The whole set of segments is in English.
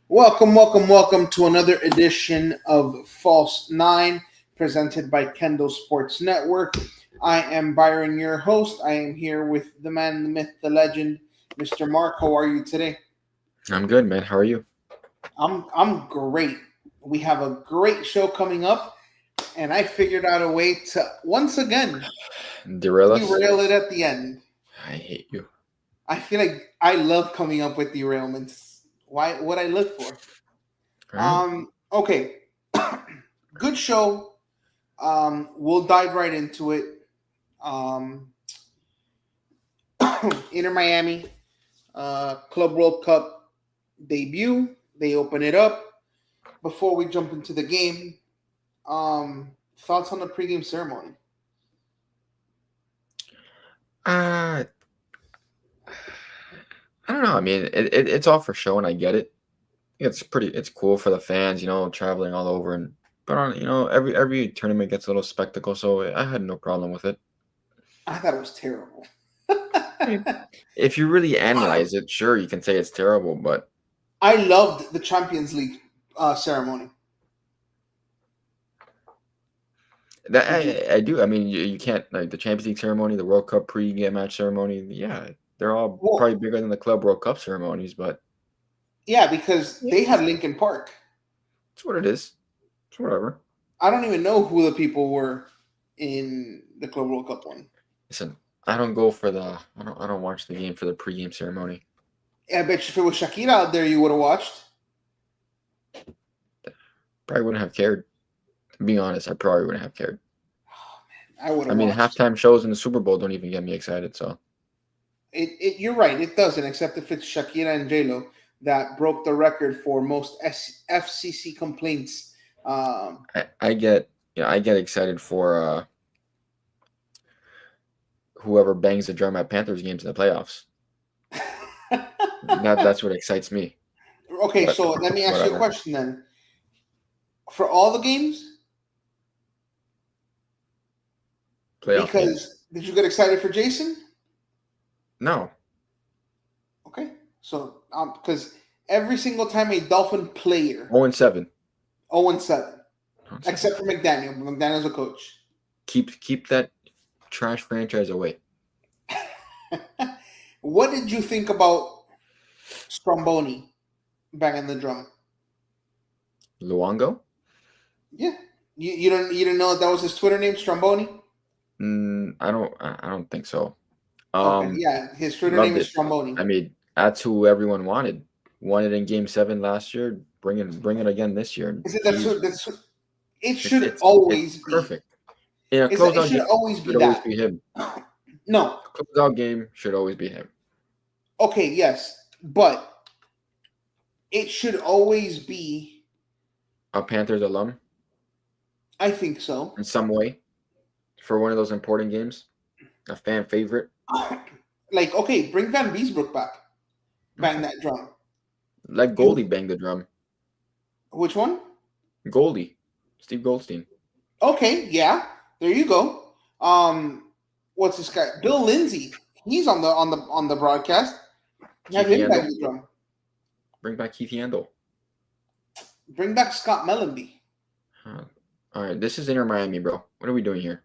Welcome to another edition of False Nine, presented by Kendall Sports Network. I am Byron, your host. I am here with the man, the myth, the legend, Mr. Mark. How are you today? I'm good, man. How are you? I'm great. We have a great show coming up, and I figured out a way to once again Derail us? derail it at the end. I hate you. I feel like I love coming up with derailments. Why? What I live for. All right. Okay. Good show. We'll dive right into it. Um, Inter Miami Club World Cup debut. They open it up. Before we jump into the game, thoughts on the pregame ceremony? Uh, I don't know. I mean, it's all for show, and I get it. It's cool for the fans, traveling all over, but every tournament gets a little spectacle, so I had no problem with it. I thought it was terrible. I mean, if you really analyze it, sure, you can say it's terrible, but I loved the Champions League ceremony. that Did you? I do. I mean, you can't like the Champions League ceremony, the World Cup pre-game match ceremony. Yeah, they're all Well, probably bigger than the Club World Cup ceremonies, but yeah, because they it's had Lincoln Park. what it is. It's whatever. I don't even know who the people were in the Club World Cup one. Listen, I don't go for the. I don't watch the game for the pregame ceremony. I bet you if it was Shakira out there, you would have watched. Probably wouldn't have cared. To be honest, I probably wouldn't have cared. I would I have mean, watched. halftime shows in the Super Bowl don't even get me excited. So You're right. It doesn't, except if it's Shakira and J Lo that broke the record for most FCC complaints. I get I get excited for whoever bangs the drum at Panthers games in the playoffs. That's what excites me. Okay, But so let me ask you a whatever. question then. For all the games, Playoff games. because did you get excited for Jason? No. Okay, so because every single time a Dolphin player 0-7. 0-7, 0-7. except for McDaniel. McDaniel's a coach. Keep that trash franchise away. What did you think about Stromboni banging the drum? Luongo? Yeah, you didn't know that was his Twitter name, Stromboni? I don't think so. Okay, Um, yeah, his Twitter name Loved is it. Stromboni. I mean, that's who everyone wanted. Won it in Game 7 last year. Bring it again this year. Is it He's it it's should it's always be. perfect. In a It closeout should game, always be should always that. be him. No, Closeout game should always be him. okay, yes, but it should always be. A Panthers alum I think so. in some way for one of those important games. A fan favorite. Like, okay, bring Van Beesbrook back. Bang Okay. that drum. Let You Goldie bang the drum. which one? Goldie. Steve Goldstein. Okay, yeah, there you go. What's this guy? Bill Lindsay. He's on the broadcast. Have Keith him bang Yandel. the drum. Bring back Keith Yandel. Bring back Scott Mellenby. Huh. All right, this is Inter Miami, bro. What are we doing here?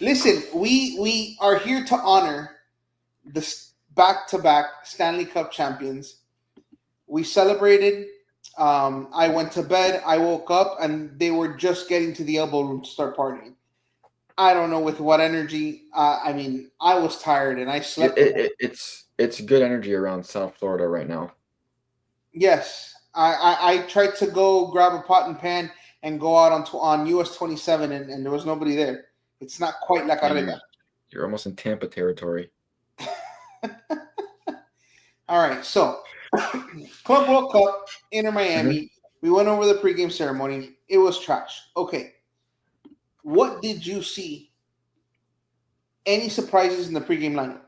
Listen, we are here to honor the back-to-back Stanley Cup champions. We celebrated. I went to bed. I woke up, and they were just getting to the elbow room to start partying. I don't know with what energy. I mean, I was tired, and I It, slept the it, whole. it, it's good energy around South Florida right now. Yes, I tried to go grab a pot and pan and go out on US 27, and there was nobody there. It's not quite La Man, you're Carreta. you're almost in Tampa territory. All right, so Club World Cup, Inter Hmm. Miami. We went over the pregame ceremony. It was trash. Okay, what did you see? Any surprises in the pregame lineup?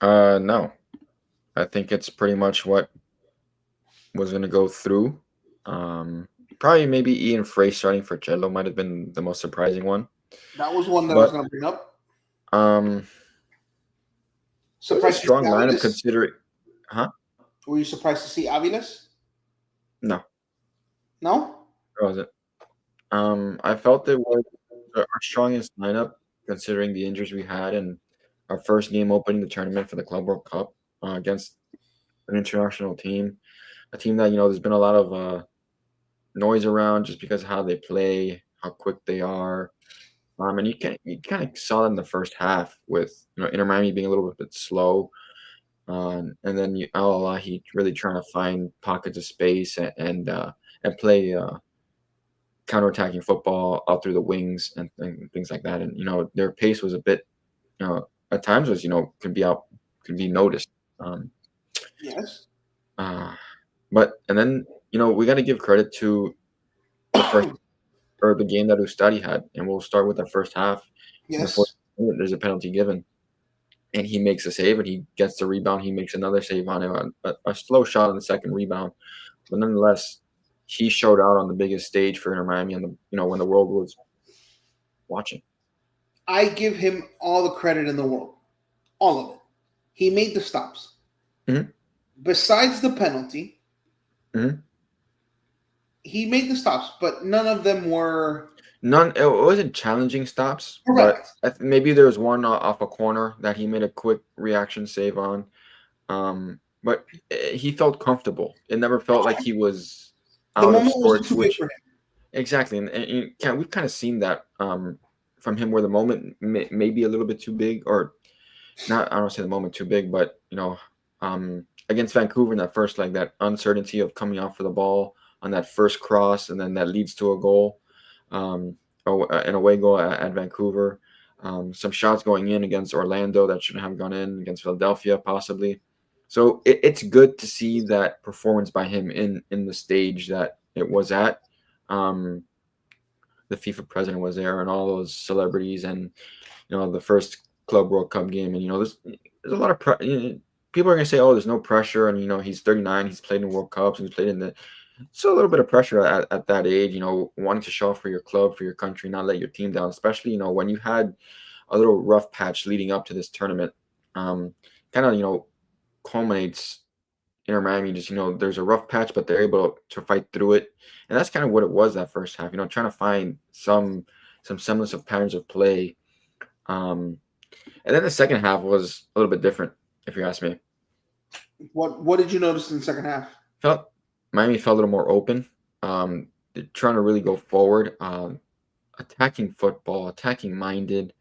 No. I think it's pretty much what was going to go through. Um, Probably maybe Ian Frey starting for Jello might have been the most surprising one. That was one that I was But going to bring up. um, it was a Surprised to see strong lineup Alias. considering. Huh? Were you surprised to see Aviles? No, No. it wasn't. I felt it was our strongest lineup considering the injuries we had and our first game opening the tournament for the Club World Cup against an international team, a team that there's been a lot of noise around just because of how they play, how quick they are. And you kind of saw that in the first half with Inter Miami being a little bit slow, and then Al-Alhy really trying to find pockets of space and play counterattacking football out through the wings and things like that. And their pace was a bit at times was could be noticed. Um, Yes. uh, but and then we got to give credit to the first or the game that Ustadi had, and we'll start with the first half. In the fourth Yes. minute, there's a penalty given, and he makes a save, and he gets the rebound. He makes another save on it, a slow shot on the second rebound, but nonetheless, he showed out on the biggest stage for Inter Miami, and when the world was watching. I give him all the credit in the world. All of it. He made the stops. Hmm. Besides the penalty, Hmm. he made the stops, but none of them were None. It wasn't challenging stops, but correct. maybe there was one off a corner that he made a quick reaction save on. But he felt comfortable. It never felt like he was The out of moment wasn't sorts, too big which for him. exactly, and we've kind of seen that from him, where the moment may be a little bit too big, or not. I don't say the moment too big, but against Vancouver in that first leg, that uncertainty of coming out for the ball on that first cross, and then that leads to a goal, um, an away goal at Vancouver. Some shots going in against Orlando that shouldn't have gone in, against Philadelphia possibly. So it's good to see that performance by him in the stage that it was at. Um, the FIFA president was there, and all those celebrities, and the first Club World Cup game, and there's a lot of people are gonna say, oh, there's no pressure, and he's 39, he's played in World Cups, and he's played in the. So a little bit of pressure at that age, wanting to show up for your club, for your country, not let your team down, especially when you had a little rough patch leading up to this tournament. Kind of culminates Inter Miami. Just there's a rough patch, but they're able to fight through it, and that's kind of what it was that first half. Trying to find some semblance of patterns of play. Um, and then the second half was a little bit different, if you ask me. What did you notice in the second half? Felt Miami felt a little more open. Trying to really go forward, attacking football, attacking minded.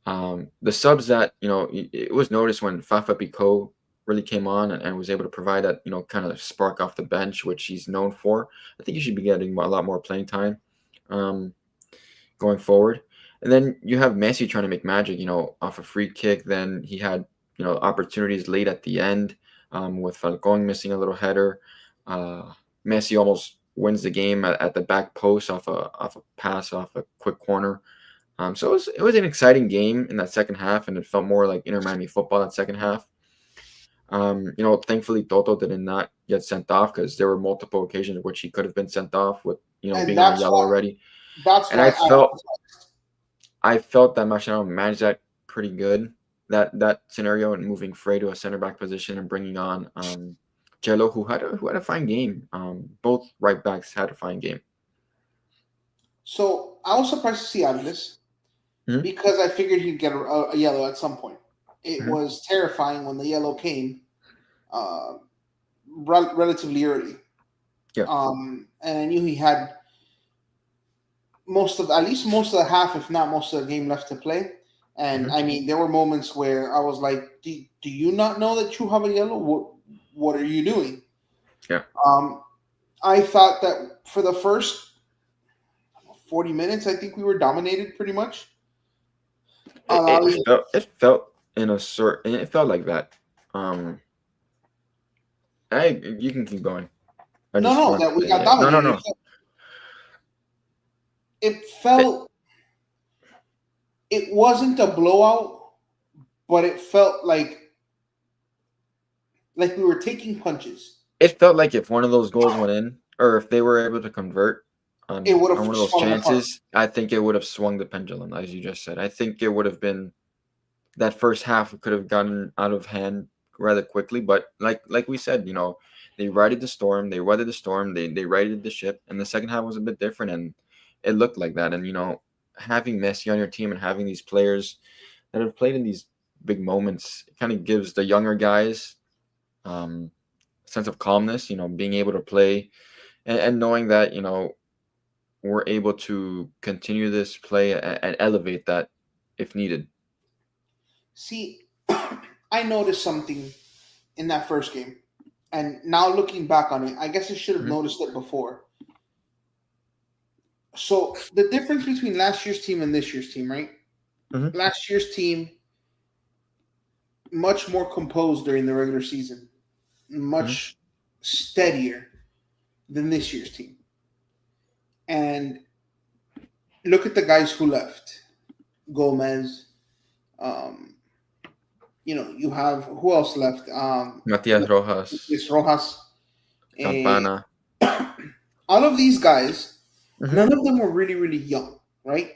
The subs that it was noticed when Fafa Pico really came on and was able to provide that kind of spark off the bench, which he's known for. I think he should be getting a lot more playing time um, going forward. And then you have Messi trying to make magic, off a free kick. Then he had opportunities late at the end, with Falcon missing a little header. Uh, Messi almost wins the game at the back post off a pass off a quick corner. So it was an exciting game in that second half, and it felt more like Inter Miami football that second half. Thankfully Toto did not get sent off, because there were multiple occasions which he could have been sent off with And being on a yellow already. that's And why I felt that Mascherano managed that pretty good. That scenario, and moving Frey to a center back position and bringing on Jello, who had a fine game. Both right backs had a fine game. so I was surprised to see Aviles Hmm. because I figured he'd get a yellow at some point. It Hmm. was terrifying when the yellow came uh, relatively early, Yeah. and I knew he had at least most of the half, if not most of the game left to play. And Hmm. I mean, there were moments where I was like, "Do you not know that you have a yellow? What are you doing?" Yeah. Um, I thought that for the first 40 minutes, I think we were dominated pretty much. It, it Al-Alhy, felt it felt in a sort it felt like that. Um, I You can keep going. I no, just no, want that we got no, no, dominated. no. It It, felt it wasn't a blowout, but it felt like we were taking punches. it felt like if one of those goals went in, or if they were able to convert It on would have on one of those swung apart. chances, I think it would have swung the pendulum, as you just said. I think it would have been that first half could have gotten out of hand rather quickly. But like we said, they righted the storm, they weathered the storm, they righted the ship, and the second half was a bit different, and it looked like that. And having Messi on your team and having these players that have played in these big moments, it kind of gives the younger guys um, a sense of calmness. Being able to play and knowing that we're able to continue this play and elevate that if needed. See, I noticed something in that first game, and now looking back on it, I guess I should have Hmm. noticed it before. So the difference between last year's team and this year's team, right? Hmm. Last year's team much more composed during the regular season, Hmm. much steadier than this year's team. And look at the guys who left. Gomez, um, you have who else left? Matias Rojas, Luis Rojas. Eh, Campana. all of these guys, Hmm. none of them were really, really young, right?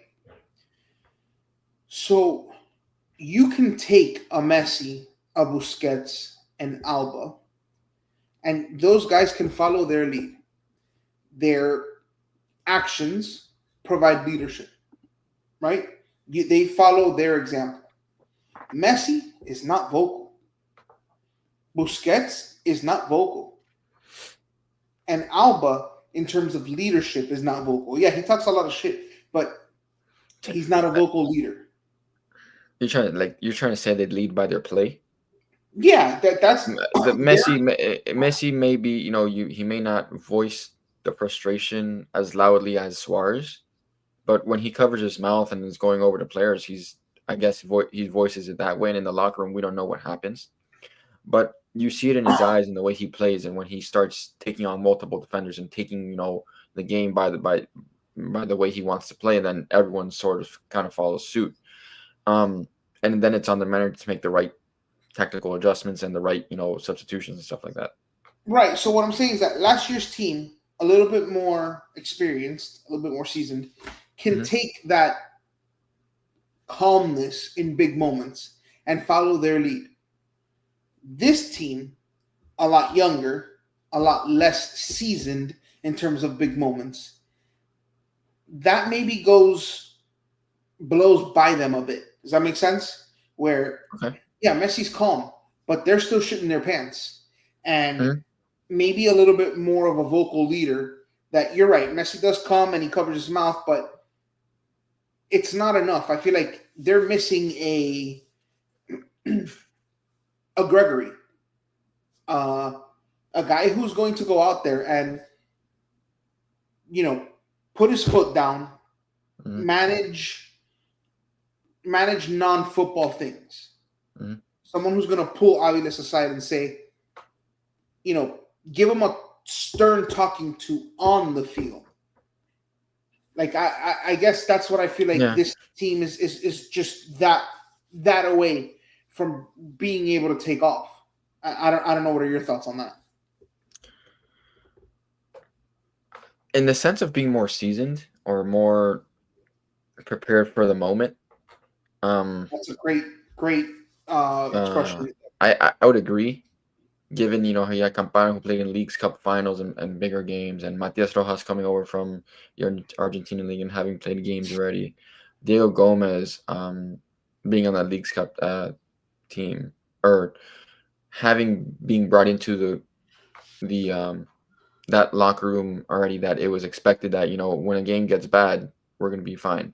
So you can take a Messi, a Busquets, and Alba, and those guys can follow their lead. Their actions provide leadership, right? They follow their example. Messi is not vocal. Busquets is not vocal. And Alba, in terms of leadership, is not vocal. Yeah, he talks a lot of shit, but he's not a vocal leader. You're trying to say they lead by their play. Yeah, that's The their Messi maybe he may not voice the frustration as loudly as Suarez, but when he covers his mouth and is going over to players, I guess he voices it that way. And in the locker room, we don't know what happens, but you see it in his eyes and the way he plays, and when he starts taking on multiple defenders and taking the game by the way he wants to play, then everyone sort of kind of follows suit. Um, and then it's on the manager to make the right technical adjustments and the right substitutions and stuff like that. right. So what I'm saying is that last year's team, a little bit more experienced, a little bit more seasoned, can Hmm. take that calmness in big moments and follow their lead. This team, a lot younger, a lot less seasoned in terms of big moments, that maybe blows by them a bit. Does that make sense? Where, Okay. yeah, Messi's calm, but they're still shitting their pants. And Hmm. maybe a little bit more of a vocal leader that you're right. Messi does come and he covers his mouth, but it's not enough. I feel like they're missing a Gregory, uh, a guy who's going to go out there and you know put his foot down, Hmm. manage non-football things. Hmm. Someone who's going to pull Aviles aside and say, you know, give him a stern talking to on the field. Like I guess that's what I feel like Yeah. this team is just that away from being able to take off. I don't know what are your thoughts on that. In the sense of being more seasoned or more prepared for the moment, um, That's a great uh, expression. I would agree. Given how you had Campana who played in Leagues Cup finals and bigger games, and Matias Rojas coming over from the Argentinian league and having played games already, Diego Gomez being on that Leagues Cup team, or having being brought into the that locker room already, that it was expected that when a game gets bad, we're gonna be fine,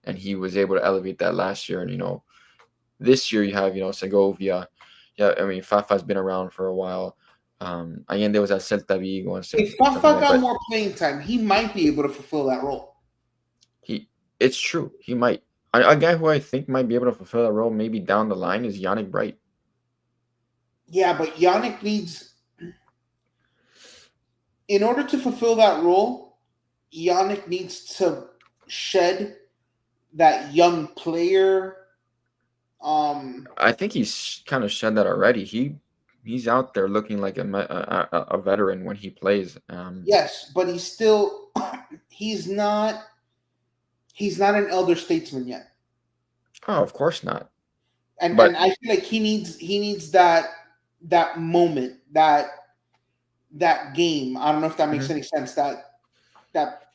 and he was able to elevate that last year. And this year you have Segovia. Yeah, I mean Fafa's been around for a while. Allende was at Celta Vigo and stuff, If stuff like Fafa that. got But more playing time, he might be able to fulfill that role. he, it's true, he might. A guy who I think might be able to fulfill that role maybe down the line is Yannick Bright. Yeah, but Yannick needs, in order to fulfill that role, Yannick needs to shed that young player. I think he's kind of shed that already. He's out there looking like a veteran when he plays. Yes, but he's still he's not he's not an elder statesman yet, Oh, of course not. and But I feel like he needs that. that moment, that game. I don't know if that makes Mhm. any sense. That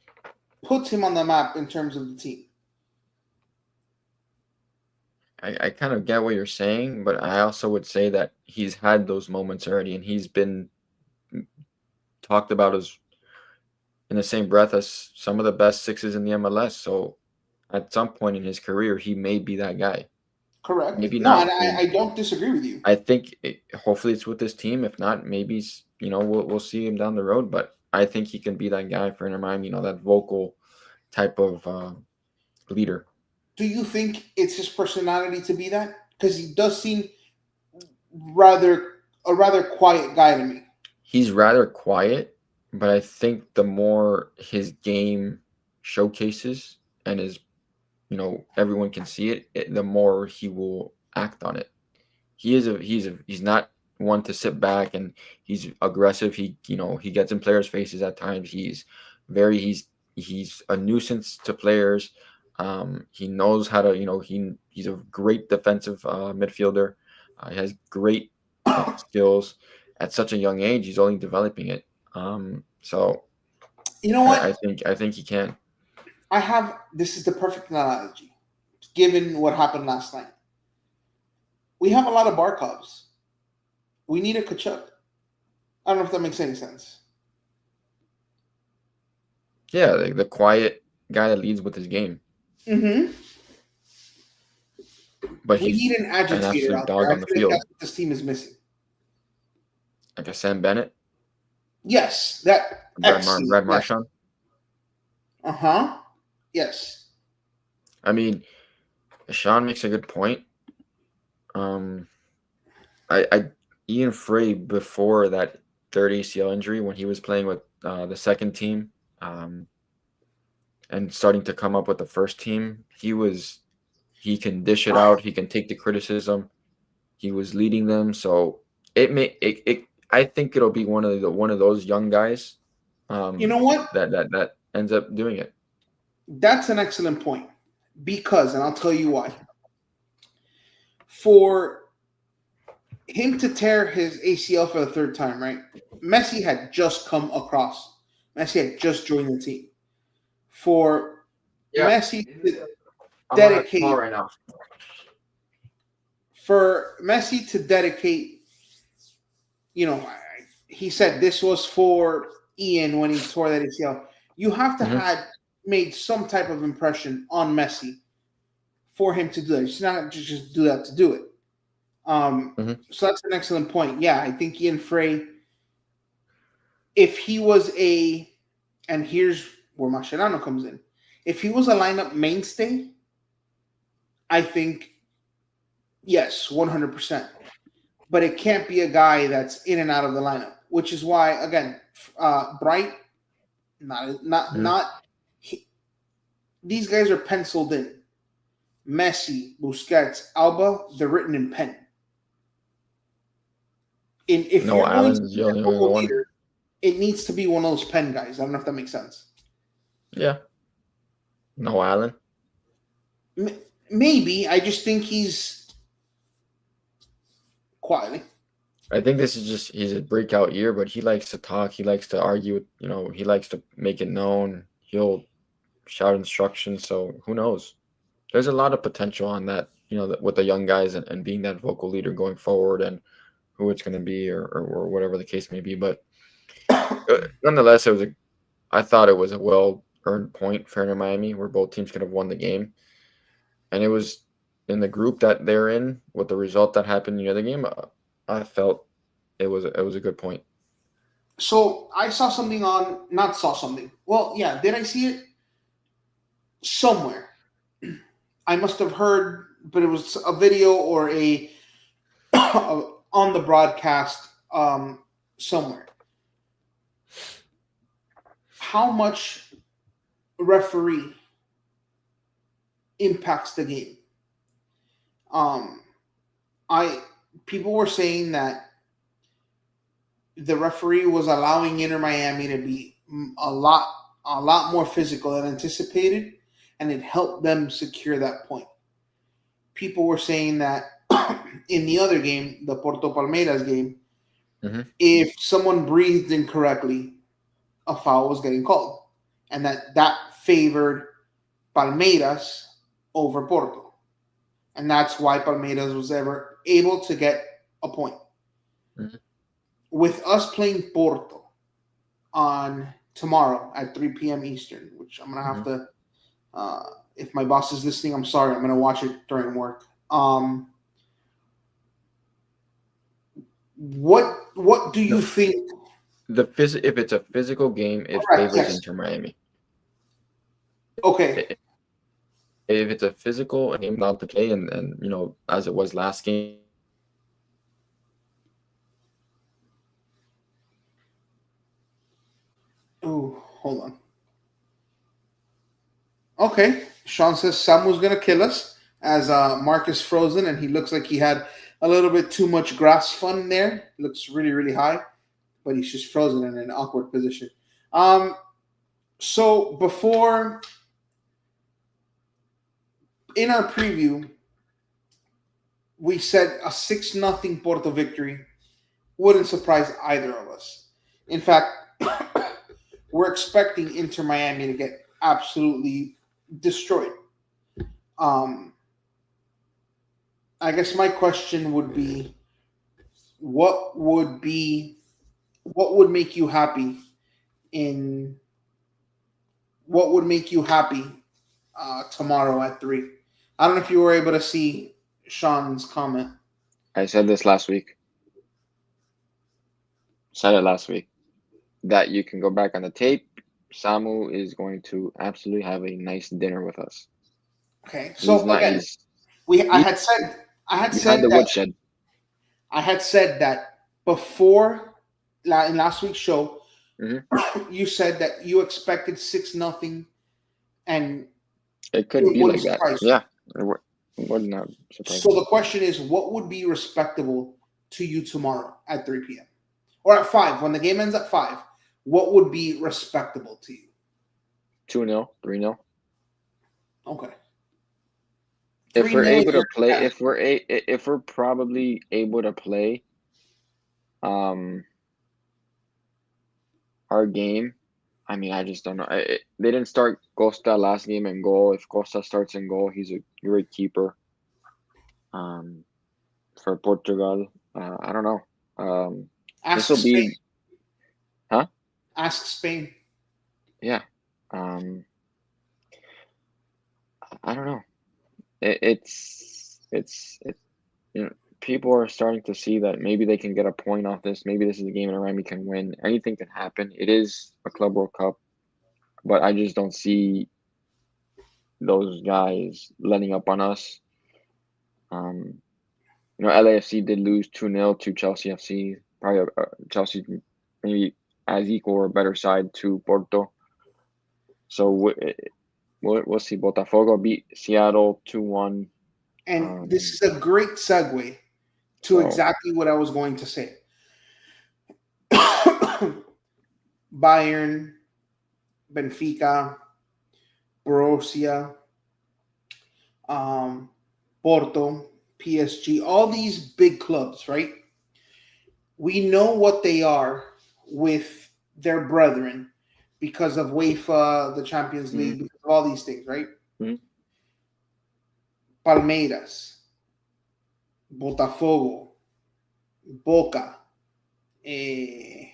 puts him on the map in terms of the team. I kind of get what you're saying, but I also would say that he's had those moments already, and he's been talked about as in the same breath as some of the best sixes in the MLS. So at some point in his career, he may be that guy. Correct. Maybe No, and not. I mean, I don't disagree with you. I think hopefully it's with this team. If not, maybe we'll see him down the road. But I think he can be that guy for Inter Miami. That vocal type of leader. Do you think it's his personality to be that? Because he does seem rather a rather quiet guy to me. He's rather quiet, but I think the more his game showcases and is everyone can see it, the more he will act on it. He's not one to sit back, and he's aggressive. He gets in players' faces at times. Very he's a nuisance to players. He knows how to he's a great defensive midfielder. He has great skills at such a young age. He's only developing it. So You know I what? think I think he can. I have this is the perfect analogy, given what happened last night. We have a lot of Barkovs. We need a Kachuk. I don't know if that makes any sense. Yeah, the quiet guy that leads with his game, Mm-hmm. but We need he's an an agitator absolute out there. dog I on the feel like field. that's what this team is missing. Like a Sam Bennett, Yes, that excellent. Brad Yes. Marchand. Uh-huh. Yes. I mean, Sean makes a good point. Um, I Ian Frey before that third ACL injury when he was playing with the second team, um, and starting to come up with the first team, he can dish it out. He can take the criticism. He was leading them, so it. I think it'll be one of those young guys, You know what? that ends up doing it. That's an excellent point. Because, and I'll tell you why. For him to tear his ACL for the third time, right? Messi had just come across. Messi had just joined the team. For Yeah, Messi to I'm on a call dedicate right now. for Messi to dedicate, he said this was for Ian when he tore that ACL. You have to Hmm. had made some type of impression on Messi for him to do that. It's not just do that to do it. Hmm. So that's an excellent point. Yeah, I think Ian Frey, if he was and here's where Mascherano comes in. If he was a lineup mainstay, I think yes, 100%. But it can't be a guy that's in and out of the lineup, which is why again, Bright, Hmm. not. He, these guys are penciled in. Messi, Busquets, Alba, they're written in pen. And if No, you're going to Allen's be the a only vocal one. leader, it needs to be one of those pen guys. I don't know if that makes sense. Yeah, no Allen. Maybe I just think he's quietly. I think this is just he's a breakout year, but he likes to talk. He likes to argue. He likes to make it known. He'll shout instructions. So who knows? There's a lot of potential on that. With the young guys and being that vocal leader going forward, and who it's going to be, or whatever the case may be. But nonetheless, I thought it was a well earned point for Inter Miami, where both teams could have won the game, and it was in the group that they're in with the result that happened in the other game. I felt it was a good point. So I saw something on, not saw something. Well, yeah, did I see it somewhere? I must have heard, but it was a video or a on the broadcast somewhere. How much referee impacts the game? Um, I People were saying that the referee was allowing Inter Miami to be a lot more physical than anticipated, and it helped them secure that point. People were saying that in the other game, the Porto Palmeiras game, Hmm. if someone breathed incorrectly, a foul was getting called, and that favored Palmeiras over Porto, and that's why Palmeiras was ever able to get a point. Hmm. With us playing Porto on tomorrow at 3 p.m. Eastern, which I'm gonna have Hmm. to. Uh, if my boss is listening, I'm sorry. I'm gonna watch it during work. What do you No, think? if it's a physical game, it Correct. favors Yes. Inter Miami. Okay. I- If it's a physical and game allowed to play, and as it was last game, Oh, hold on. Okay. Sean says Samu's gonna kill us as Mark is frozen, and he looks like he had a little bit too much grass fun there. Looks really, really high, but he's just frozen in an awkward position. Um, so before in our preview, we said a 6-0 Porto victory wouldn't surprise either of us. In fact, we're expecting Inter Miami to get absolutely destroyed. Um, I guess my question would be, what would be what would make you happy in what would make you happy tomorrow at 3? I don't know if you were able to see Sean's comment. I said this last week. Said it last week that you can go back on the tape. Samu is going to absolutely have a nice dinner with us. Okay, He's so not. again, He's we I he's had said I had behind said the that woodshed. I had said that before in last week's show. Hmm. You said that you expected 6-0, and It could it be wouldn't like that. surprise you. Yeah, it would not surprise So me. the question is, what would be respectable to you tomorrow at 3 p.m. or at 5 when the game ends at 5? What would be respectable to you? 2-0, 3-0. Okay, If 3 we're nil able is to your play, yeah. if we're probably able to play, um, our game. I mean, I just don't know. They didn't start Costa last game in goal. If Costa starts in goal, he's a great keeper. Um, for Portugal, I don't know. This Ask will Spain. be, huh? Ask Spain. Yeah. Um, I don't know. It, you know, people are starting to see that maybe they can get a point off this. Maybe this is a game that Remy can win. Anything can happen. It is a Club World Cup, but I just don't see those guys letting up on us. Um, LAFC did lose 2-0 to Chelsea FC. Probably Chelsea maybe as equal or better side to Porto. So we'll see. Botafogo beat Seattle 2-1. And this Um, is a great segue to so exactly what I was going to say. Bayern, Benfica, Borussia, um, Porto, PSG, all these big clubs, right? We know what they are with their brethren because of UEFA, the Champions mhm, League, because of all these things, right? mhm. Palmeiras, Botafogo, Boca, eh,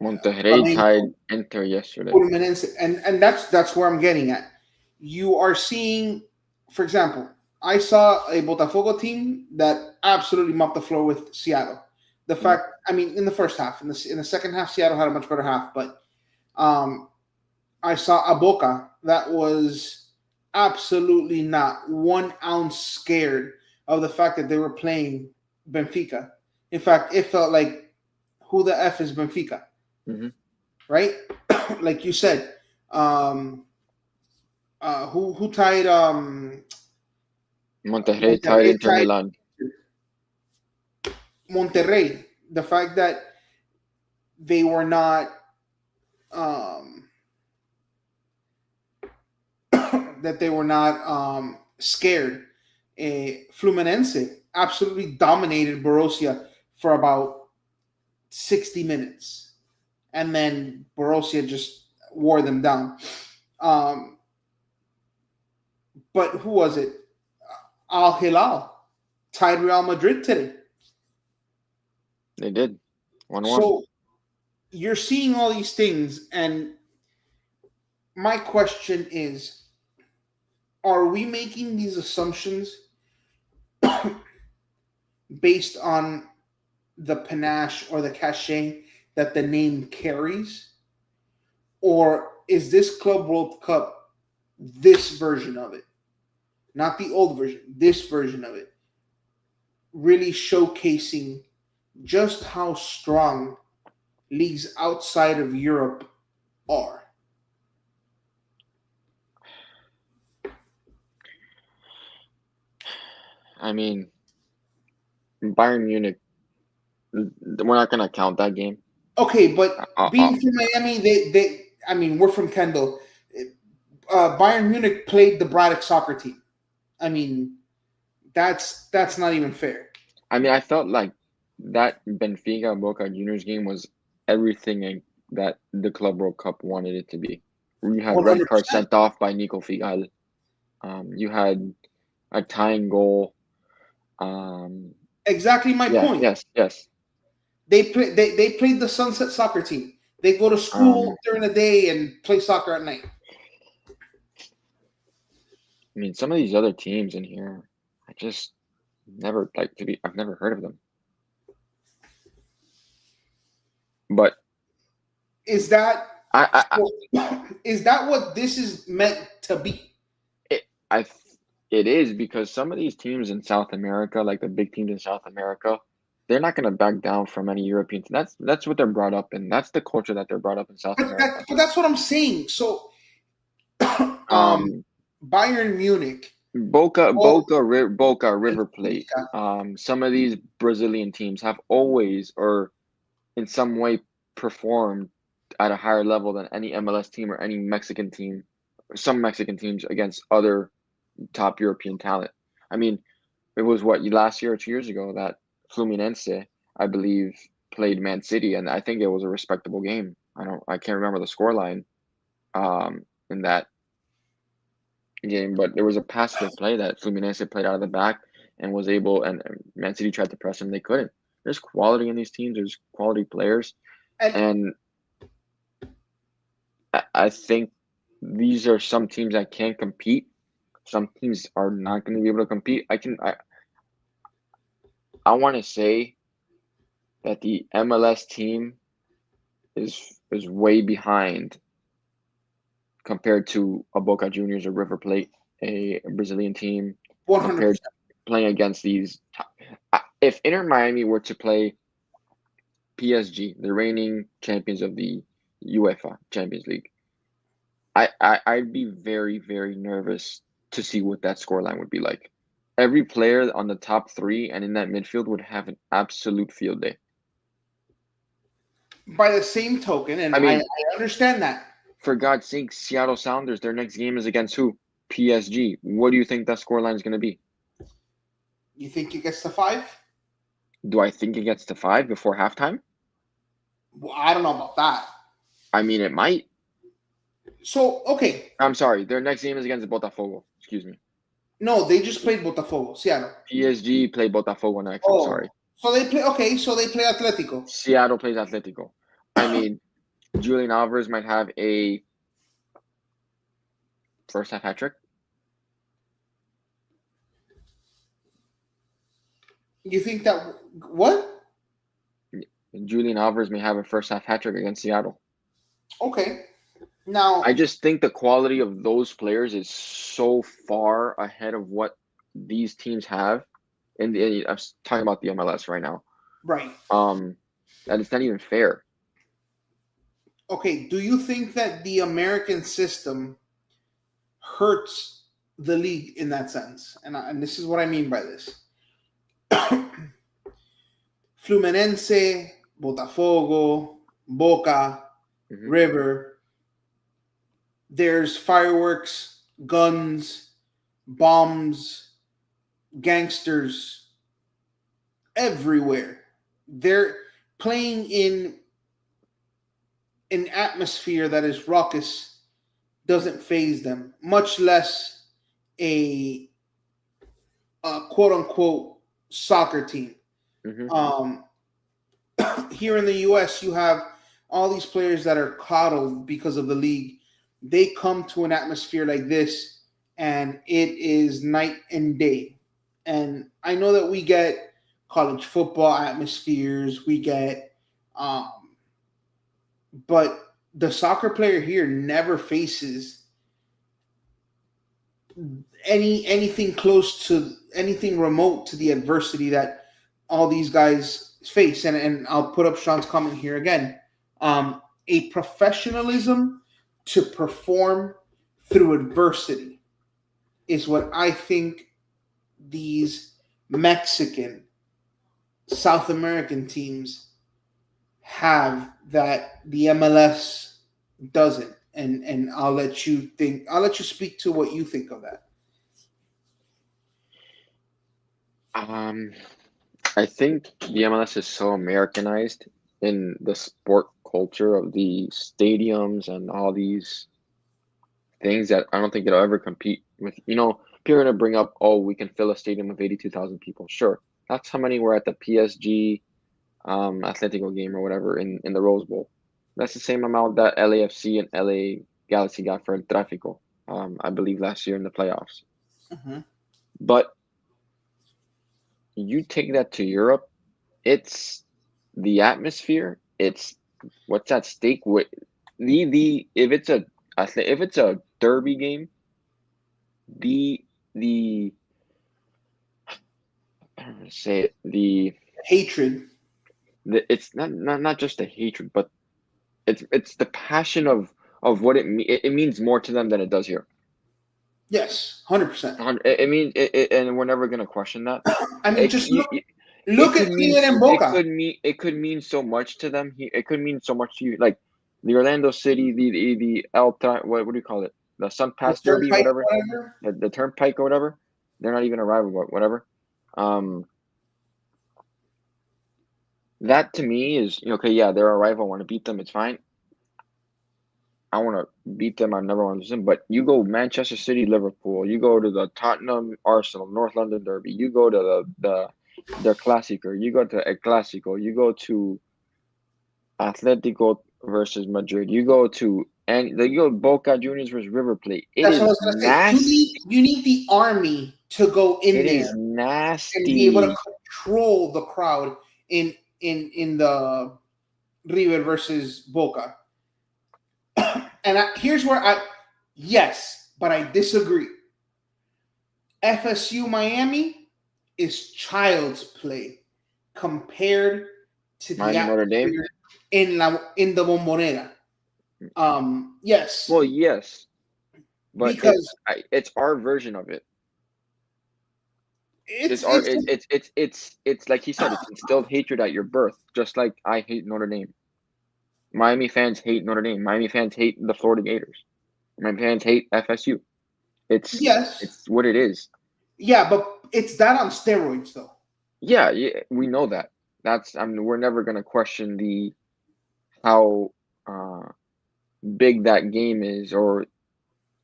Monterrey Flamengo, tied Inter yesterday. Fluminense, and that's where I'm getting at. You are seeing, for example, I saw a Botafogo team that absolutely mopped the floor with Seattle. The Mhm. fact, I mean, in the first half, in the second half, Seattle had a much better half, but um, I saw a Boca that was absolutely not 1 ounce scared of the fact that they were playing Benfica. In fact, it felt like, who the f is Benfica, Mhm. right? Like you said, um, who tied Monterrey tied Monterrey Inter tied Milan. Monterrey. The fact that they were not um, scared. Fluminense absolutely dominated Borussia for about 60 minutes. And then Borussia just wore them down. Um, but who was it? Al-Hilal tied Real Madrid today. They did 1-1. So you're seeing all these things, and my question is, are we making these assumptions based on the panache or the cachet that the name carries? Or is this Club World Cup this version of it? Not the old version, this version of it. Really showcasing just how strong leagues outside of Europe are. I mean, Bayern Munich. We're not gonna count that game. Okay, but Uh, uh, being from Miami, I mean, we're from Kendall. Bayern Munich played the Braddock soccer team. I mean, that's not even fair. I mean, I felt like that Benfica Boca Juniors game was everything that the Club World Cup wanted it to be. You had One red hundred card percent. sent off by Nico Figal. You had a tying goal. Exactly my Yeah, point. yes. They played the Sunset soccer team. They go to school Um, during the day and play soccer at night. I mean, some of these other teams in here, I just never I've never heard of them. But Is that I is that what this is meant to be? it, I th- it is because some of these teams in South America, like the big teams in South America, they're not going to back down from any European team. That's what they're brought up in. That's the culture that they're brought up in South America. But that's what I'm saying. So, Um, Bayern Munich, oh, Boca, River Plate. Some of these Brazilian teams have always or in some way performed at a higher level than any MLS team or any Mexican team, some Mexican teams against other top European talent. I mean, it was what last year or 2 years ago that Fluminense, I believe, played Man City, and I think it was a respectable game. I can't remember the scoreline in that game, but there was a passage of play that Fluminense played out of the back and was able, and Man City tried to press them, they couldn't. There's quality in these teams. There's quality players, and and I think these are some teams that can compete. Some teams are not going to be able to compete. I want to say that the MLS team is way behind compared to a Boca Juniors or River Plate, a Brazilian team, compared 100%. playing against these. If Inter Miami were to play PSG, the reigning champions of the UEFA Champions League, I'd be very, very nervous to see what that scoreline would be like. Every player on the top three and in that midfield would have an absolute field day. By the same token, and I I mean, understand that. for God's sake, Seattle Sounders, their next game is against who? PSG. What do you think that scoreline is going to be? You think it gets to 5? Do I think it gets to 5 before halftime? Well, I don't know about that. I mean, it might. So, okay. I'm sorry. Their next game is against Botafogo. Excuse me. No, they just played Botafogo, Seattle. PSG play Botafogo next. I'm Oh, sorry. so they play. Okay, so they play Atletico. Seattle plays Atletico. I mean, Julian Alvarez might have a first half hat trick. You think that what? Julian Alvarez may have a first half hat trick against Seattle. Okay. Now, I just think the quality of those players is so far ahead of what these teams have. And I'm talking about the MLS right now. right. That it's not even fair. Okay, do you think that the American system hurts the league in that sense? And this is what I mean by this. Fluminense, Botafogo, Boca, Mm-hmm. River. There's fireworks, guns, bombs, gangsters everywhere. They're playing in an atmosphere that is raucous, doesn't phase them, much less a, a quote unquote soccer team. Hmm. Um, Here in the U.S., you have all these players that are coddled because of the league. They come to an atmosphere like this, and it is night and day. And I know that we get college football atmospheres, we get, um, but the soccer player here never faces anything close to anything remote to the adversity that all these guys face. And I'll put up Sean's comment here again. A professionalism to perform through adversity is what I think these Mexican, South American teams have that the MLS doesn't. And I'll let you think. I'll let you speak to what you think of that. Um, I think the MLS is so Americanized in the sport culture of the stadiums and all these things that I don't think it'll ever compete with. People are gonna bring up, oh, we can fill a stadium with 82,000 people. Sure, that's how many were at the PSG Atletico game or whatever in the Rose Bowl. That's the same amount that LAFC and LA Galaxy got for El Tráfico, I believe last year in the playoffs. Mhm. But you take that to Europe, it's the atmosphere. It's what's at stake. With the if it's a derby game, the the I don't know how to say it, Hatred. it's not just the hatred, but it's the passion of what it means more to them than it does here. Yes, 100%. It means and we're never gonna question that. I mean, It just you, look at River and Boca. it could mean so much to them. It could mean so much to you, like the Orlando City, what do you call it? The Sun The Pass Derby, Turnpike, whatever, whatever. the Turnpike or whatever. They're not even a rival, but whatever. Um, that to me is okay. Yeah, they're a rival. I want to beat them. It's fine. I want to beat them. I never want to lose them. But you go Manchester City, Liverpool. You go to the Tottenham, Arsenal, North London Derby. You go to the Clásico. You go to El Clásico. You go to Atletico versus Madrid. You go Boca Juniors versus River Plate. It That's what I is was gonna say. nasty. You need the army to go in It is there and be able to nasty. control the crowd in the River versus Boca. And here's where yes, but I disagree. FSU Miami is child's play compared to the Miami Notre Dame. atmosphere in the Bombonera. Yes, Well, yes, but because it's our version of it. it's It's our it's it's like he said, it's instilled hatred at your birth, just like I hate Notre Dame. Miami fans hate Notre Dame. Miami fans hate the Florida Gators. Miami fans hate FSU. yes, It's what it is. yeah, but it's that on steroids though. Yeah, yeah, we know that. I mean, we're never gonna question the how uh, big that game is, or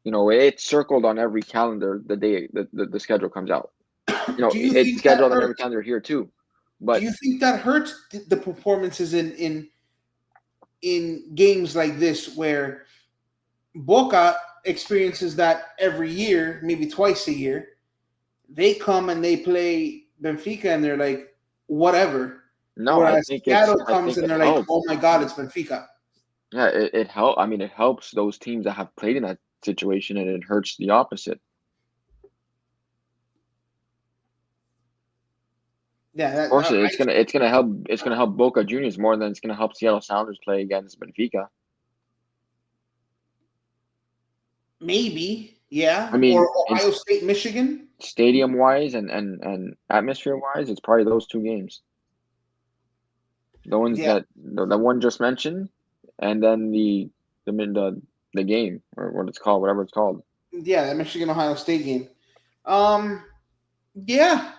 it's circled on every calendar the day the schedule comes out. Do you It's think that scheduled on every hurts? calendar here too. Do But you think that hurts the performances in games like this where Boca experiences that every year, maybe twice a year? They come and they play Benfica and they're like, whatever. no, Whereas Seattle I comes think and it they're like, helps. oh my God, it's Benfica. Yeah, it help. I mean, it helps those teams that have played in that situation, and it hurts the opposite. Yeah, Of course, it's gonna help Boca Juniors more than it's gonna help Seattle Sounders play against Benfica. maybe, yeah. I Or mean, in Ohio State, Michigan. stadium wise and atmosphere wise, it's probably those two games. The ones Yeah, that the one just mentioned, and then the game or what it's called, whatever it's called. yeah, that Michigan Ohio State game. Um, yeah.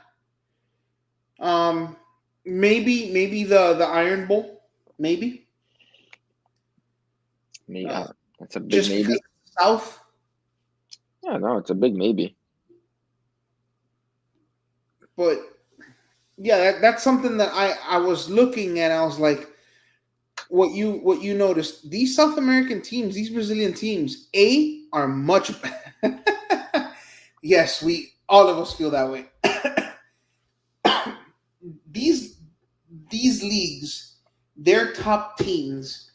Um, maybe the Iron Bowl, maybe Maybe uh, that's a big just because maybe. it's the South. Yeah, no, it's a big maybe. But yeah, that's something that I was looking at. I was like, what you noticed? These South American teams, these Brazilian teams, are much. Yes, we all of us feel that way. these these leagues, their top teams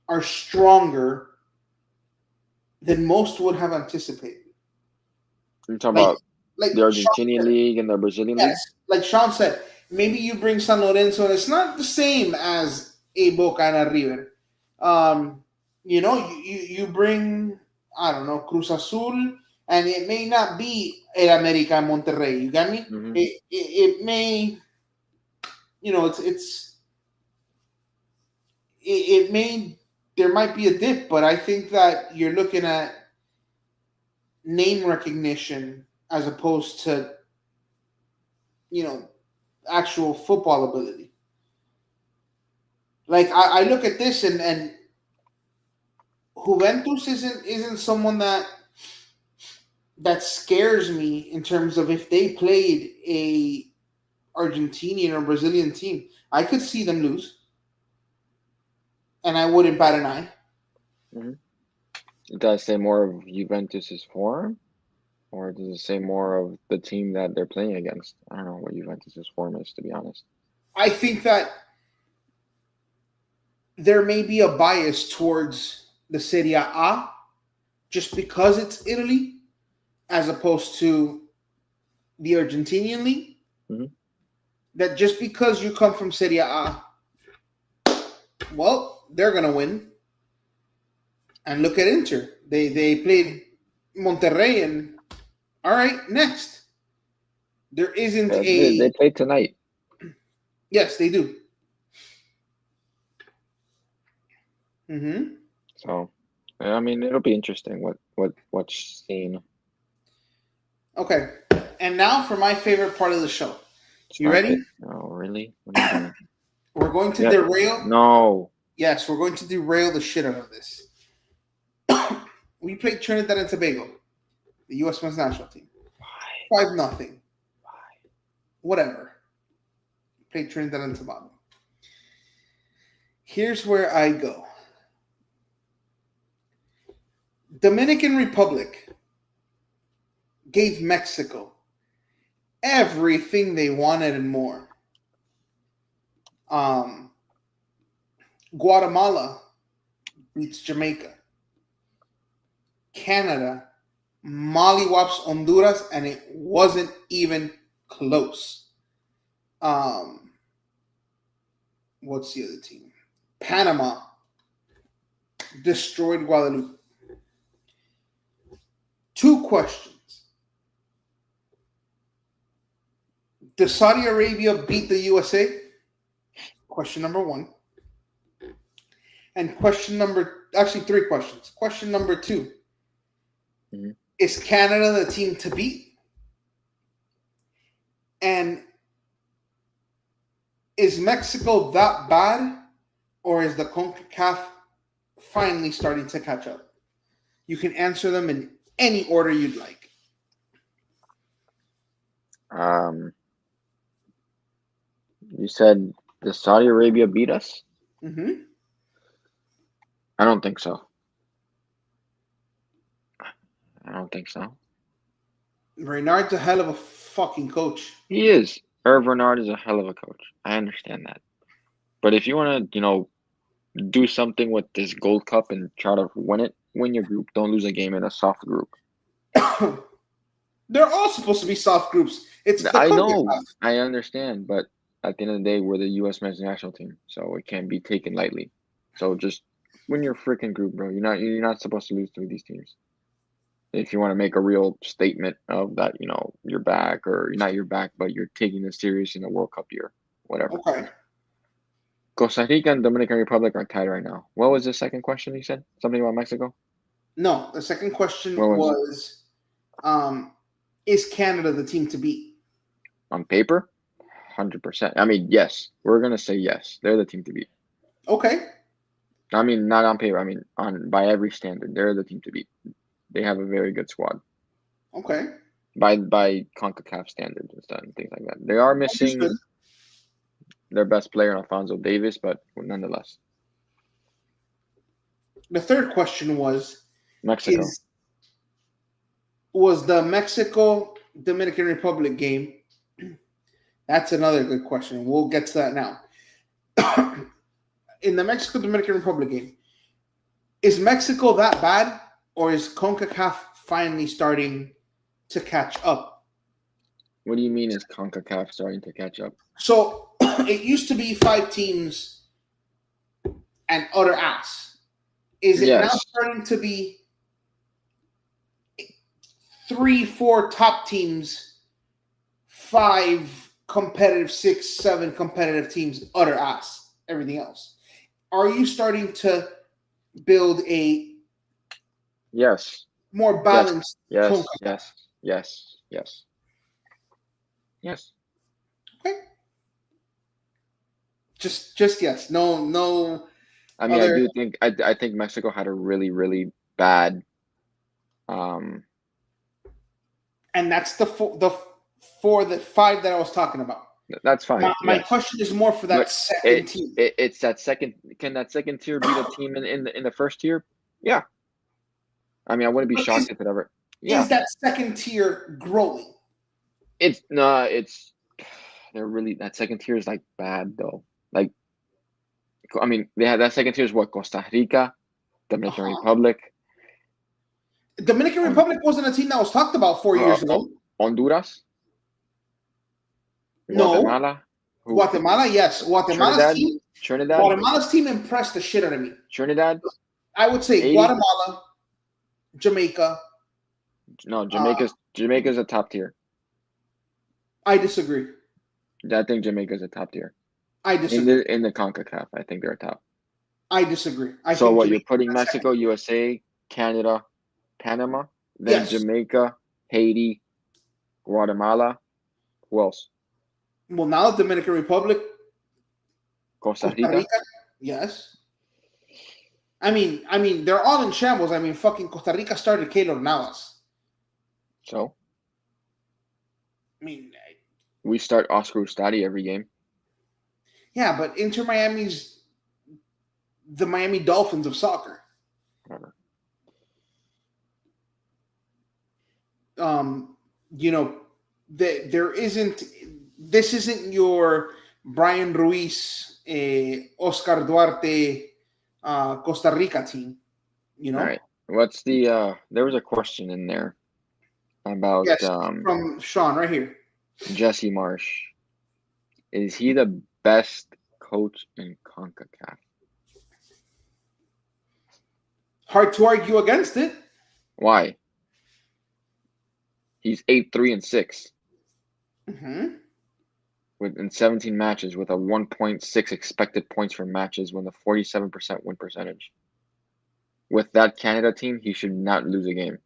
are stronger than most would have anticipated. You're talking Like about like the Sean Argentinian said, league and the Brazilian yes, league. like Sean said, maybe you bring San Lorenzo, and it's not the same as a Boca and a River. Um, you bring, I don't know, Cruz Azul, and it may not be El America and Monterrey. You got me? Hmm. It may, it may, there might be a dip, but I think that you're looking at name recognition as opposed to, you know, actual football ability. Like I look at this, and Juventus isn't someone that scares me in terms of if they played a Argentinian or Brazilian team, I could see them lose, and I wouldn't bat an eye. Hmm. Does it say more of Juventus's form, or does it say more of the team that they're playing against? I don't know what Juventus's form is, to be honest. I think that there may be a bias towards the Serie A just because it's Italy, as opposed to the Argentinian league. Hmm. That just because you come from Serie A, well, they're gonna win. And look at Inter. They played Monterrey, and all right, next. There isn't They a, play tonight, yes, they do. Mm-hmm. so I mean it'll be interesting what's seen. Okay, and now for my favorite part of the show. You Stop ready? it! Oh, really? What are you doing? We're going to Yeah. derail. No. Yes, we're going to derail the shit out of this. We played Trinidad and Tobago, the U.S. men's national team. Why? 5-0. Whatever. Played Trinidad and Tobago. Here's where I go. Dominican Republic gave Mexico everything they wanted and more. Um, Guatemala beats Jamaica. Canada mollywops Honduras, and it wasn't even close. Um, what's the other team? Panama destroyed Guadeloupe. Two questions. Does Saudi Arabia beat the USA? Question number one. And actually, three questions. Question number two. Mhm. Is Canada the team to beat? And is Mexico that bad? Or is the CONCACAF finally starting to catch up? You can answer them in any order you'd like. Um, you said the Saudi Arabia beat us? Mm-hmm. I don't think so. I don't think so. Reynard's a hell of a fucking coach. He is. Herb Renard is a hell of a coach. I understand that. But if you want to, do something with this Gold Cup and try to win it, win your group. Don't lose a game in a soft group. They're all supposed to be soft groups. It's the I know. CONCACAF. I understand. But at the end of the day, we're the U.S. men's national team, so it can't be taken lightly. So just win your freaking group, bro. You're not supposed to lose to these teams. If you want to make a real statement of that, you're back, or you're not, you're back, but you're taking this serious in the World Cup year, whatever. Okay. Costa Rica and Dominican Republic are tied right now. What was the second question you said? Something about Mexico? No, the second question What was it? was, is Canada the team to beat? On paper? 100%. I mean, yes, we're gonna say yes. They're the team to beat. Okay. I mean, not on paper. I mean, on by every standard, they're the team to beat. They have a very good squad Okay. by CONCACAF standards and stuff and things like that. They are missing Understood. their best player, Alfonso Davis, but nonetheless, The third question Mexico. is was the Mexico Dominican Republic game? That's another good question. We'll get to that now. In the Mexico Dominican Republic game, is Mexico that bad, or is CONCACAF finally starting to catch up? What do you mean is CONCACAF starting to catch up? So it used to be 5 teams and utter ass. Is it now Yes. starting to be 3, 4 top teams, 5 competitive, 6, 7 competitive teams, utter ass, everything else? Are you starting to build a Yes. more balanced Yes. CONCACAF? Yes. Yes. Yes. Yes. Okay. Just yes. No I mean, other. I think Mexico had a really, really bad And that's the 5 that I was talking about. that's fine. My Yes. question is more for that But second tier. It's that second. Can that second tier beat a team in the first tier? Yeah. I mean, I wouldn't be But shocked if it ever. Yeah. Is that second tier growing? It's no. It's they're really that second tier is like bad though. Like, I mean, they have that second tier is what Costa Rica, Dominican Republic, Dominican Republic wasn't a team that was talked about 4 years ago. Honduras, No. Guatemala. Guatemala, yes. Trinidad. Guatemala's team impressed the shit out of me. Trinidad. I would say Haiti? Guatemala, Jamaica. No, Jamaica's a top tier. I disagree. I think Jamaica's a top tier. I disagree. In the CONCACAF, I think they're top. I disagree. So what, you're putting Mexico, USA, Canada, Panama, then Yes. Jamaica, Haiti, Guatemala. Who else? Well, now Dominican Republic, Costa Rica. Yes. I mean, they're all in shambles. I mean, fucking Costa Rica started Keylor Navas. So I mean, we start Oscar Ustadi every game. yeah, but Inter Miami's the Miami Dolphins of soccer. Whatever. There isn't. This isn't your Brian Ruiz, Oscar Duarte, Costa Rica team. You know. All right. What's the? There was a question in there about from Sean right here. Jesse Marsh. Is he the best coach in CONCACAF? Hard to argue against it. Why? He's 8-3-6. Mm-hmm. In 17 matches with a 1.6 expected points from matches with a 47% win percentage. With that Canada team, he should not lose a game.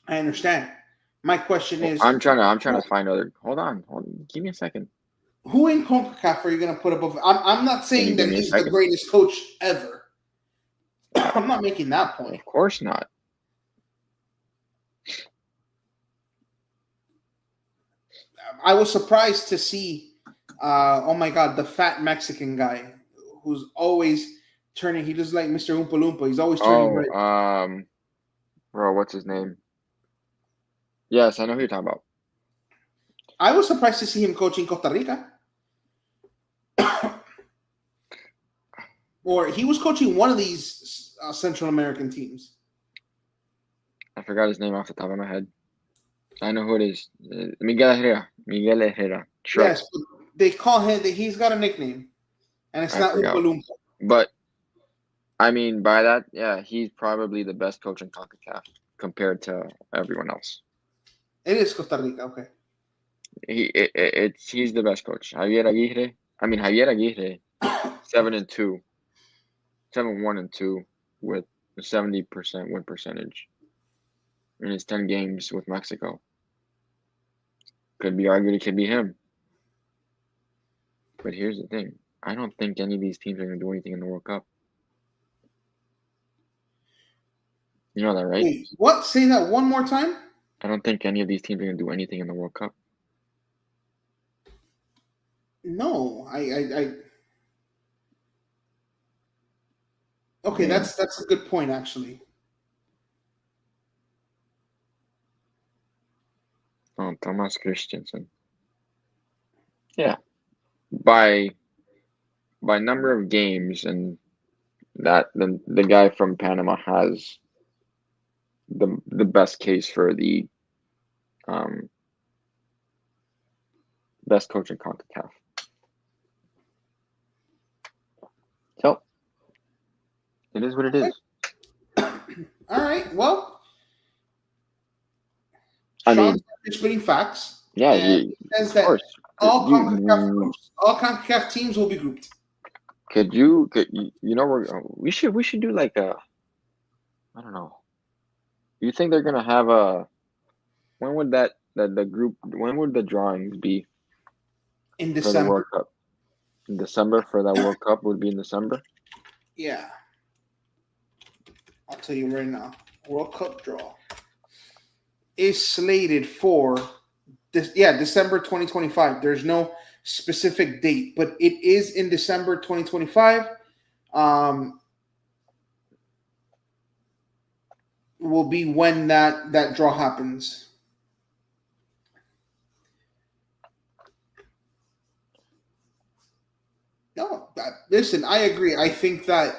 I understand. My question is, I'm trying to find other. Hold on. Give me a second. Who in CONCACAF are you going to put above? I'm not saying that he's the greatest coach ever. I'm not making that point. Of course not. I was surprised to see, oh my God, the fat Mexican guy who's always turning. He looks like Mr. Oompa Loompa. He's always turning red. Bro, what's his name? Yes, I know who you're talking about. I was surprised to see him coaching Costa Rica. Or he was coaching one of these Central American teams. I forgot his name off the top of my head. I know who it is. Miguel Herrera. Sure. Yes, but they call him. He's got a nickname, and it's not Oompa Loompa. But I mean, by that, yeah, he's probably the best coach in CONCACAF compared to everyone else. It is Costa Rica, okay. He's the best coach. Javier Aguirre, 7-2, 7-1-2 with a 70% win percentage in his 10 games with Mexico. Could be argued it could be him. But here's the thing: I don't think any of these teams are going to do anything in the World Cup. You know that, right? Wait, what? Say that one more time. I don't think any of these teams are going to do anything in the World Cup. No, I. Okay, I mean, that's a good point actually. oh, Thomas Christensen. Yeah, by number of games, and that the guy from Panama has the best case for the um, best coach in CONCACAF. So it is what it is. All right. Well, I Sean's mean, spitting facts, yeah, and he says of that course. All CONCACAF teams will be grouped. You know we should do like a, I don't know. You think they're gonna have a, when would the group, when would the drawings be In for the World December. Cup? In December, for that World Cup would be in December. Yeah, I'll tell you right now. World Cup draw is slated for this. Yeah, December 2025. There's no specific date, but it is in December 2025. Um, will be when that draw happens. No, listen, I agree. I think that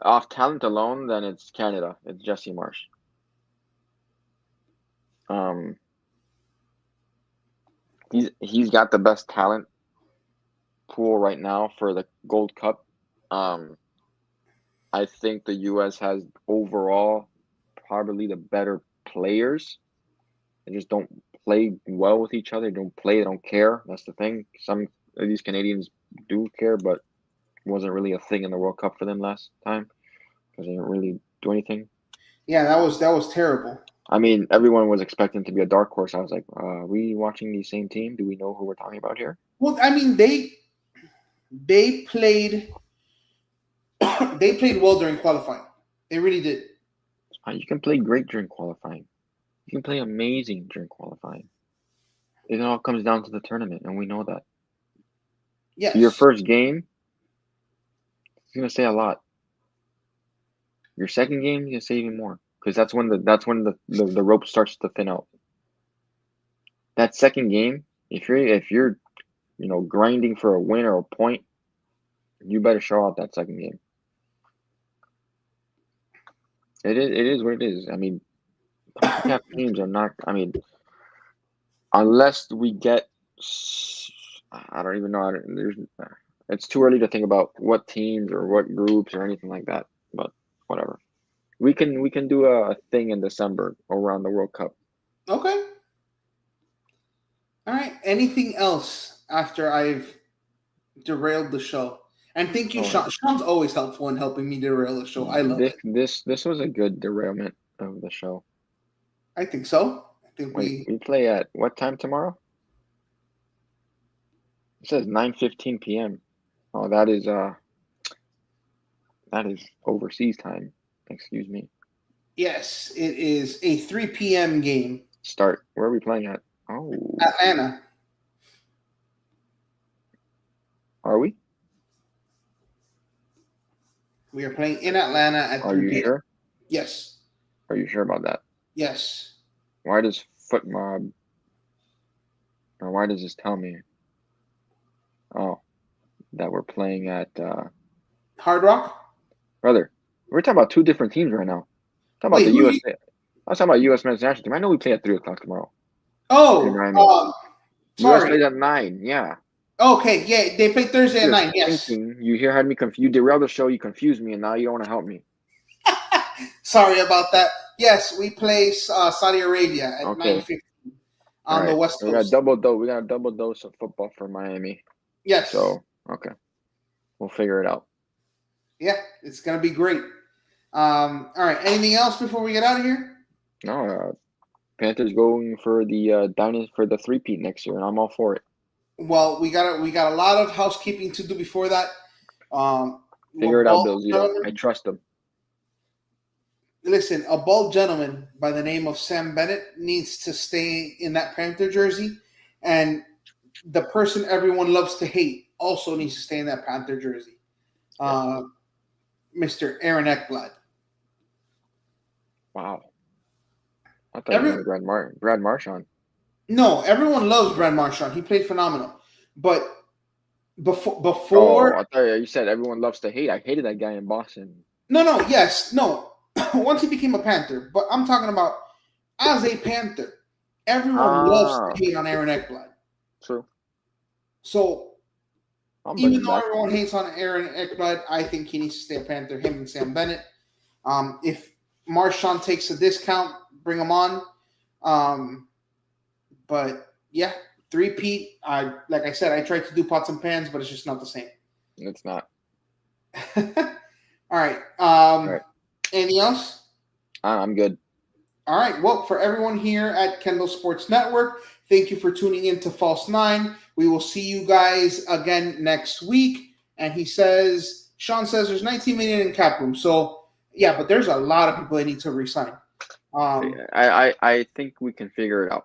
Off talent alone, then it's Canada. It's Jesse Marsh. Um, he's got the best talent pool right now for the Gold Cup. Um, I think the U.S. has overall probably the better players. They just don't play well with each other. They don't play. They don't care. That's the thing. Some of these Canadians do care, but it wasn't really a thing in the World Cup for them last time because they didn't really do anything. yeah, that was terrible. I mean, everyone was expecting to be a dark horse. I was like, are we watching the same team? Do we know who we're talking about here? Well, I mean they played they played well during qualifying. They really did. You can play great during qualifying. You can play amazing during qualifying. It all comes down to the tournament, and we know that. Your Yes. first game is going to say a lot. Your second game is going to say even more because that's when the rope starts to thin out. That second game, if you're grinding for a win or a point, you better show out that second game. It is what it is. I mean, CONCACAF teams are not. I mean, unless we get, I don't even know. It's too early to think about what teams or what groups or anything like that. But whatever. We can do a thing in December around the World Cup. Okay. All right. Anything else after I've derailed the show? And thank you, Oh, Sean. Sean's always helpful in helping me derail the show. I love it. this was a good derailment of the show. I think so. I think Wait, we we play at what time tomorrow? It says 9:15 p.m. Oh, that is overseas time. Excuse me. yes, it is a 3 p.m. game. Start. Where are we playing at? Oh, Atlanta. are we? We are playing in Atlanta at Are 3 you p.m. sure? Yes. Are you sure about that? Yes. Why does Foot Mob, or why does this tell me? Oh, that we're playing at Hard Rock? brother. We're talking about two different teams right now. Talking about Wait, the who you USA. I was talking about U.S. men's national team. I know we play at 3 o'clock tomorrow in Oh, Miami. U.S. sorry. plays at 9. Yeah. Okay, yeah, they play Thursday at You're 9. Yes. thinking. You here had me confused. You derailed the show. You confused me, and now you don't want to help me. Sorry about that. Yes, we play Saudi Arabia at Okay. 9:50 All on the right. West We got a Coast. double dose. We got a double dose of football for Miami. Yes. So okay, we'll figure it out. Yeah, it's gonna be great. All right. Anything else before we get out of here? No, Panthers going for the dining for the three-peat next year, and I'm all for it. Well, we got a lot of housekeeping to do before that. Um, a Figure it out, bald Bill Zito. I gentleman, trust him. listen, a bald gentleman by the name of Sam Bennett needs to stay in that Panther jersey, and the person everyone loves to hate also needs to stay in that Panther jersey. Yeah. Mr. Aaron Ekblad. Wow. I thought you Every meant Brad Marchand. No, everyone loves Brad Marchand. He played phenomenal, but Oh, before I thought you said everyone loves to hate. I hated that guy in Boston. no, yes, no. Once he became a Panther, but I'm talking about as a Panther, everyone loves Ah, to hate on Aaron Ekblad. true. So I'll bring even him though back. everyone hates on Aaron Ekblad, I think he needs to stay a Panther. Him and Sam Bennett. If Marchand takes a discount, bring him on. But yeah, three-peat. Like I said, I tried to do pots and pans, but it's just not the same. It's not. All right. All right. Anything else? I'm good. All right. Well, for everyone here at Kendall Sports Network, thank you for tuning in to False Nine. We will see you guys again next week. And Sean says there's 19 million in cap room. So yeah, but there's a lot of people that need to resign. I think we can figure it out.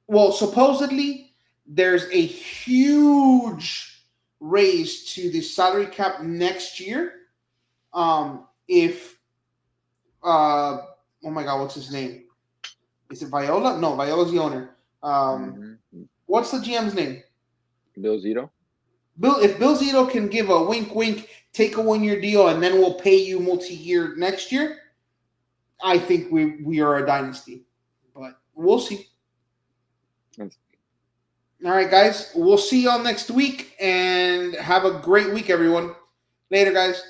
Well, supposedly there's a huge raise to the salary cap next year. If oh my God, what's his name? Is it Viola? No, Viola's the owner. Mm-hmm. What's the GM's name? Bill Zito. If Bill Zito can give a wink, wink, take a 1 year deal, and then we'll pay you multi-year next year, I think we are a dynasty. But we'll see. That's All right, guys. We'll see y'all next week, and have a great week, everyone. Later, guys.